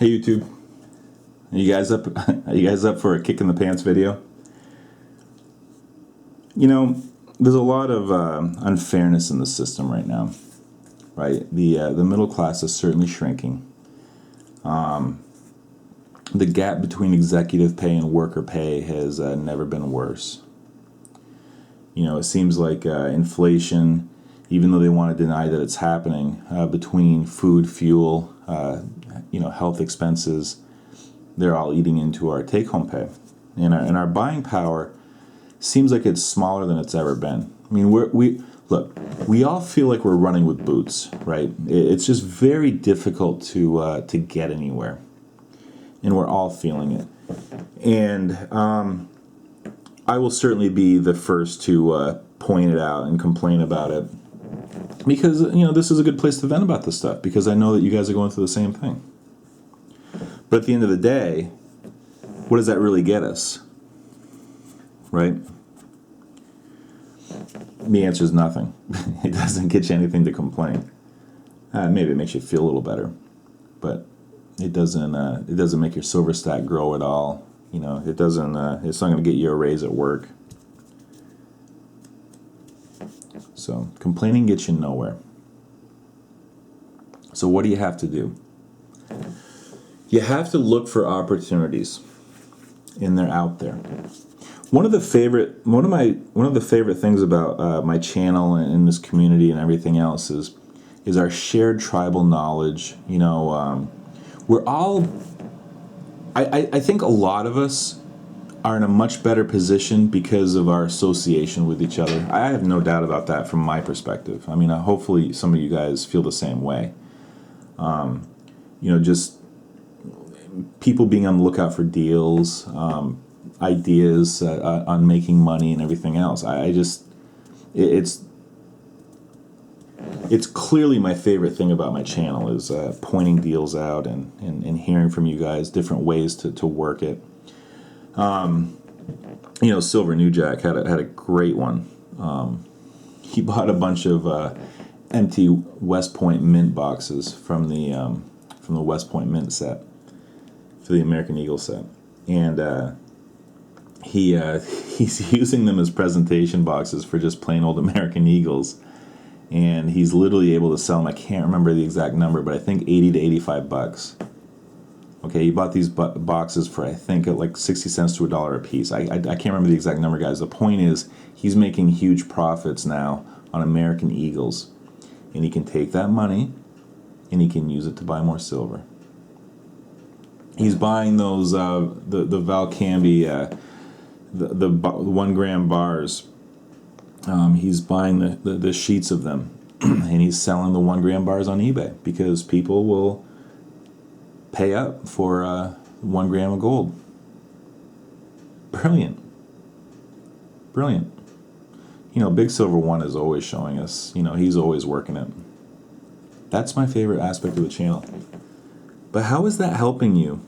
Hey YouTube, are you guys up? Are you guys up for a kick in the pants video? You know, there's a lot of unfairness in the system right now, right? The middle class is certainly shrinking. The gap between executive pay and worker pay has never been worse. You know, it seems like inflation, even though they want to deny that it's happening, between food, fuel, health expenses, they're all eating into our take-home pay. And our buying power seems like it's smaller than it's ever been. I mean, we all feel like we're running with boots, right? It's just very difficult to get anywhere, and we're all feeling it. And I will certainly be the first to point it out and complain about it, because this is a good place to vent about this stuff, because I know that you guys are going through the same thing. But at the end of the day, what does that really get us? Right? The answer is nothing. It doesn't get you anything to complain. Maybe it makes you feel a little better, but it doesn't. It doesn't make your silver stack grow at all. It doesn't. It's not going to get you a raise at work. So complaining gets you nowhere. So what do you have to do? You have to look for opportunities, and they're out there. One of the favorite things about my channel and this community and everything else is our shared tribal knowledge. We're all. I think a lot of us are in a much better position because of our association with each other. I have no doubt about that from my perspective. I mean, hopefully some of you guys feel the same way. Just people being on the lookout for deals, ideas on making money and everything else. It's clearly my favorite thing about my channel is pointing deals out and hearing from you guys different ways to work it. Silver New Jack had a great one. He bought a bunch of empty West Point Mint boxes from the West Point Mint set for the American Eagle set, and he's using them as presentation boxes for just plain old American Eagles. And he's literally able to sell them. I can't remember the exact number, but I think $80 to $85. Okay, he bought these boxes for, I think, at like 60 cents to $1 a piece. I can't remember the exact number, guys. The point is, he's making huge profits now on American Eagles. And he can take that money and he can use it to buy more silver. He's buying those, the Valcambi, the 1 gram bars. He's buying the sheets of them, and he's selling the 1 gram bars on eBay because people will pay up for 1 gram of gold. Brilliant. Big Silver One is always showing us, he's always working it. That's my favorite aspect of the channel. But how is that helping you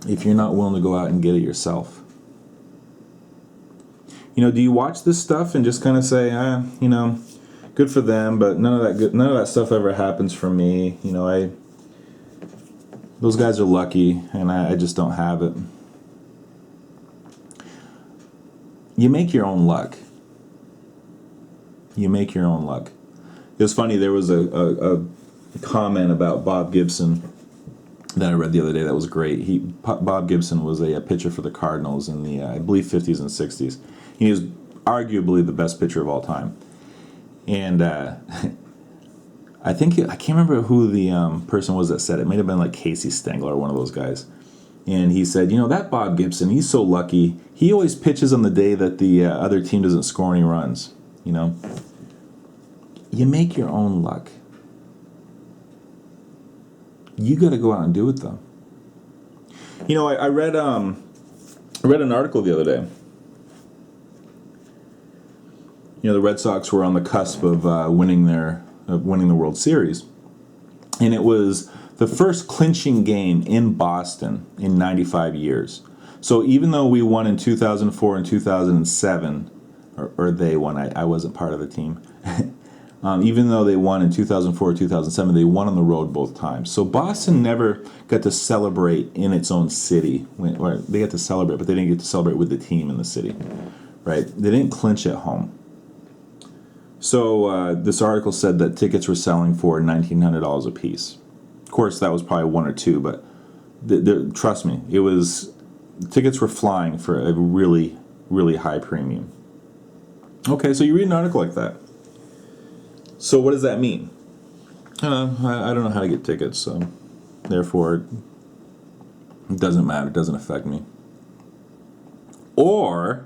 if you're not willing to go out and get it yourself? Do you watch this stuff and just kind of say, good for them, but none of that stuff ever happens for me. Those guys are lucky, and I just don't have it. You make your own luck. It was funny, there was a comment about Bob Gibson that I read the other day that was great. Bob Gibson was a pitcher for the Cardinals in the, I believe, 50s and 60s. He was arguably the best pitcher of all time. And I can't remember who the person was that said it. It might have been like Casey Stengler or one of those guys. And he said, that Bob Gibson, he's so lucky. He always pitches on the day that the other team doesn't score any runs. You make your own luck. You got to go out and do it, though. I read an article the other day. The Red Sox were on the cusp of winning the World Series, and it was the first clinching game in Boston in 95 years. So even though we won in 2004 and 2007, or they won, I wasn't part of the team. Even though they won in 2004, 2007, they won on the road both times. So Boston never got to celebrate in its own city. Or they got to celebrate, but they didn't get to celebrate with the team in the city, right? They didn't clinch at home. So this article said that tickets were selling for $1,900 a piece. Of course, that was probably one or two, but trust me, tickets were flying for a really, really high premium. Okay, so you read an article like that. So what does that mean? I don't know how to get tickets, so therefore it doesn't matter. It doesn't affect me. Or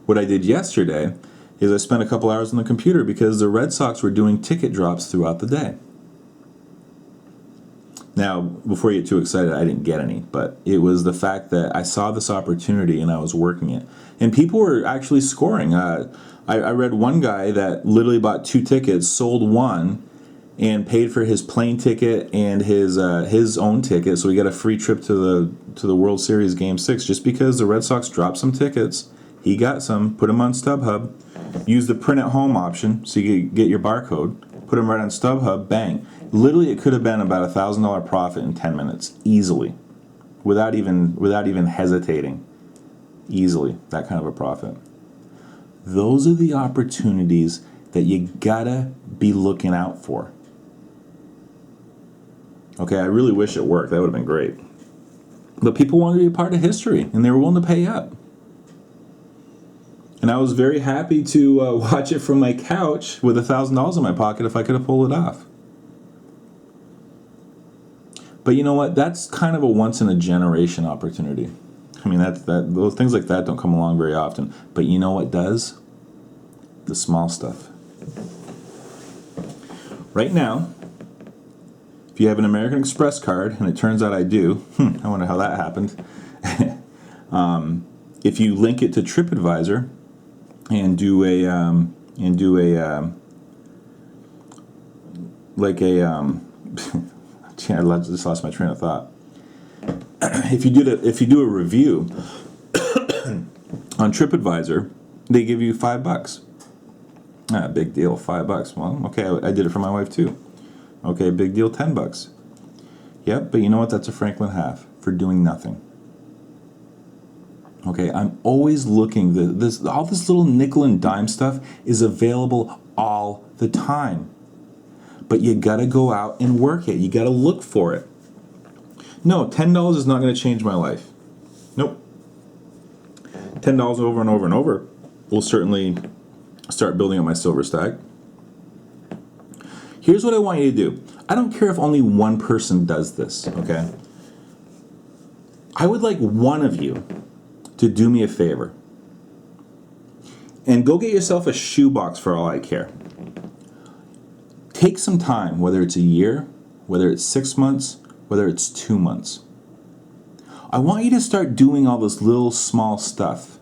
what I did yesterday is I spent a couple hours on the computer because the Red Sox were doing ticket drops throughout the day. Now, before you get too excited, I didn't get any, but it was the fact that I saw this opportunity and I was working it. And people were actually scoring. I read one guy that literally bought 2 tickets, sold one, and paid for his plane ticket and his own ticket, so he got a free trip to the World Series Game 6 just because the Red Sox dropped some tickets. He got some, put them on StubHub, used the print at home option so you could get your barcode, put them right on StubHub, bang. Literally, it could have been about $1,000 profit in 10 minutes, easily, without even hesitating. Easily, that kind of a profit. Those are the opportunities that you gotta be looking out for. Okay, I really wish it worked. That would have been great. But people wanted to be a part of history, and they were willing to pay up. And I was very happy to watch it from my couch with $1,000 in my pocket if I could have pulled it off. But you know what? That's kind of a once-in-a-generation opportunity. I mean, those things like that don't come along very often. But you know what does? The small stuff. Right now, if you have an American Express card, and it turns out I do, I wonder how that happened. If you link it to TripAdvisor and do a I just lost my train of thought. If you do a review on TripAdvisor, they give you $5. Big deal, $5. Well, okay, I did it for my wife too. Okay, big deal, $10. Yep, but you know what? That's a Franklin half for doing nothing. Okay, I'm always looking. All this little nickel and dime stuff is available all the time. But you gotta go out and work it. You gotta look for it. No, $10 is not going to change my life. Nope. $10 over and over and over will certainly start building up my silver stack. Here's what I want you to do. I don't care if only one person does this, okay? I would like one of you to do me a favor and go get yourself a shoebox for all I care. Take some time, whether it's a year, whether it's 6 months, whether it's 2 months. I want you to start doing all this little small stuff.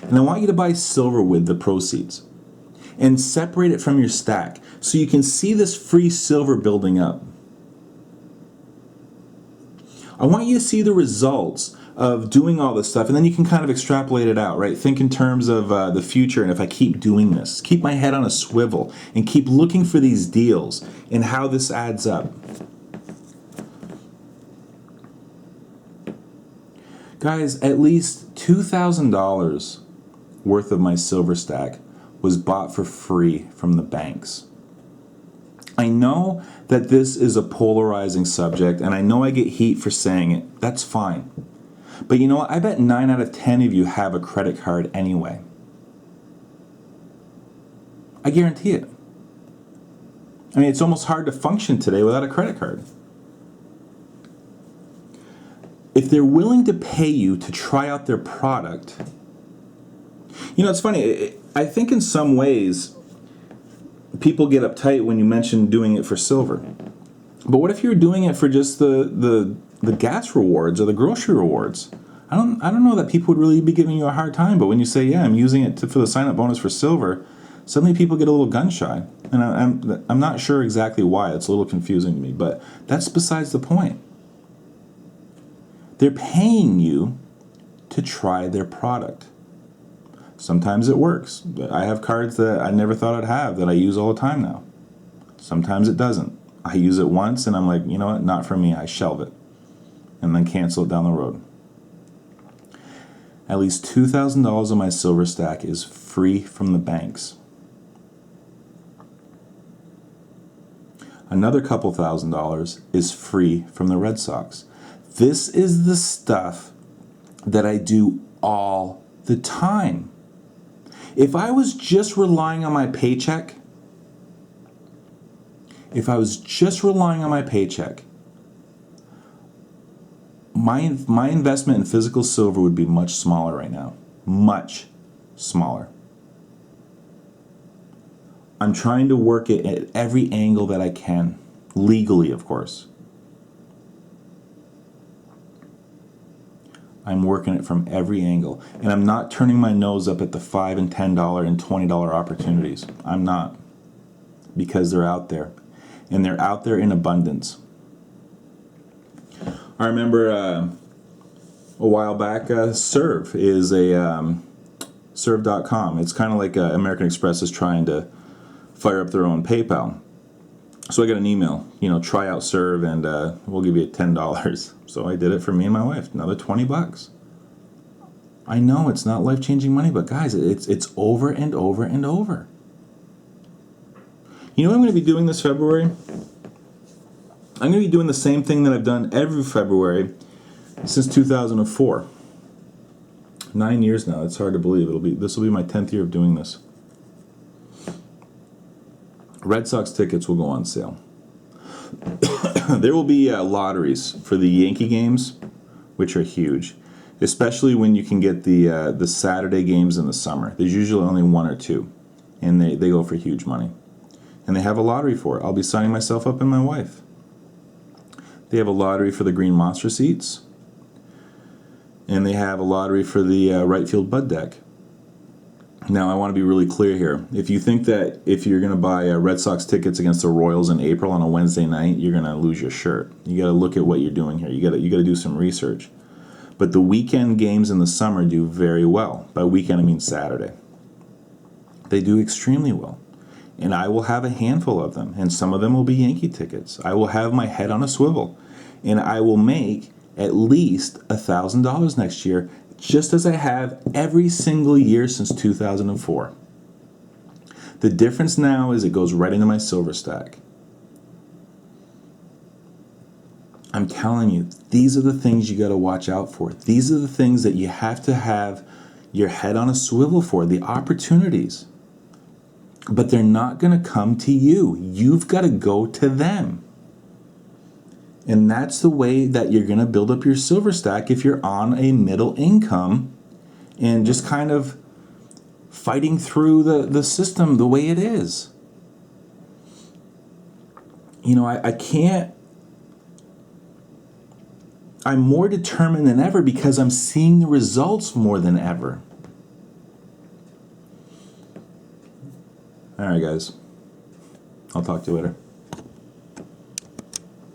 And I want you to buy silver with the proceeds and separate it from your stack so you can see this free silver building up. I want you to see the results of doing all this stuff, and then you can kind of extrapolate it out, right? Think in terms of the future, and if I keep doing this, keep my head on a swivel and keep looking for these deals and how this adds up. Guys, at least $2,000 worth of my silver stack was bought for free from the banks. I know that this is a polarizing subject, and I know I get heat for saying it. That's fine. But you know what? I bet 9 out of 10 of you have a credit card anyway. I guarantee it. I mean, it's almost hard to function today without a credit card. If they're willing to pay you to try out their product, you know, it's funny. I think in some ways, people get uptight when you mention doing it for silver. But what if you're doing it for just the gas rewards or the grocery rewards? I don't know that people would really be giving you a hard time. But when you say, yeah, I'm using it for the sign-up bonus for silver, suddenly people get a little gun-shy. And I'm not sure exactly why. It's a little confusing to me. But that's besides the point. They're paying you to try their product. Sometimes it works. I have cards that I never thought I'd have that I use all the time now. Sometimes it doesn't. I use it once and I'm like, you know what, not for me. I shelve it and then cancel it down the road. At least $2,000 of my silver stack is free from the banks. Another couple $1,000s is free from the Red Sox. This is the stuff that I do all the time. If I was just relying on my paycheck, my investment in physical silver would be much smaller right now. Much smaller. I'm trying to work it at every angle that I can. Legally, of course. I'm working it from every angle. And I'm not turning my nose up at the $5 and $10 and $20 opportunities. I'm not. Because they're out there. And they're out there in abundance. I remember a while back, Serve is a Serve.com. It's kind of like American Express is trying to fire up their own PayPal. So I got an email, try out Serve and we'll give you $10. So I did it for me and my wife, another $20. I know it's not life-changing money, but guys, it's over and over and over. You know what I'm going to be doing this February? I'm going to be doing the same thing that I've done every February since 2004. 9 years now. It's hard to believe. This will be my 10th year of doing this. Red Sox tickets will go on sale. There will be lotteries for the Yankee games, which are huge, especially when you can get the Saturday games in the summer. There's usually only one or two, and they go for huge money. And they have a lottery for it. I'll be signing myself up and my wife. They have a lottery for the Green Monster seats, and they have a lottery for the right field bud deck. Now, I want to be really clear here. If you think that if you're going to buy Red Sox tickets against the Royals in April on a Wednesday night, you're going to lose your shirt. You got to look at what you're doing here. You got to do some research. But the weekend games in the summer do very well. By weekend, I mean Saturday. They do extremely well. And I will have a handful of them, and some of them will be Yankee tickets. I will have my head on a swivel, and I will make at least $1,000 next year, just as I have every single year since 2004. The difference now is it goes right into my silver stack. I'm telling you, these are the things you got to watch out for. These are the things that you have to have your head on a swivel for, the opportunities. But they're not going to come to you. You've got to go to them. And that's the way that you're going to build up your silver stack if you're on a middle income and just kind of fighting through the system the way it is. I can't. I'm more determined than ever because I'm seeing the results more than ever. All right, guys. I'll talk to you later.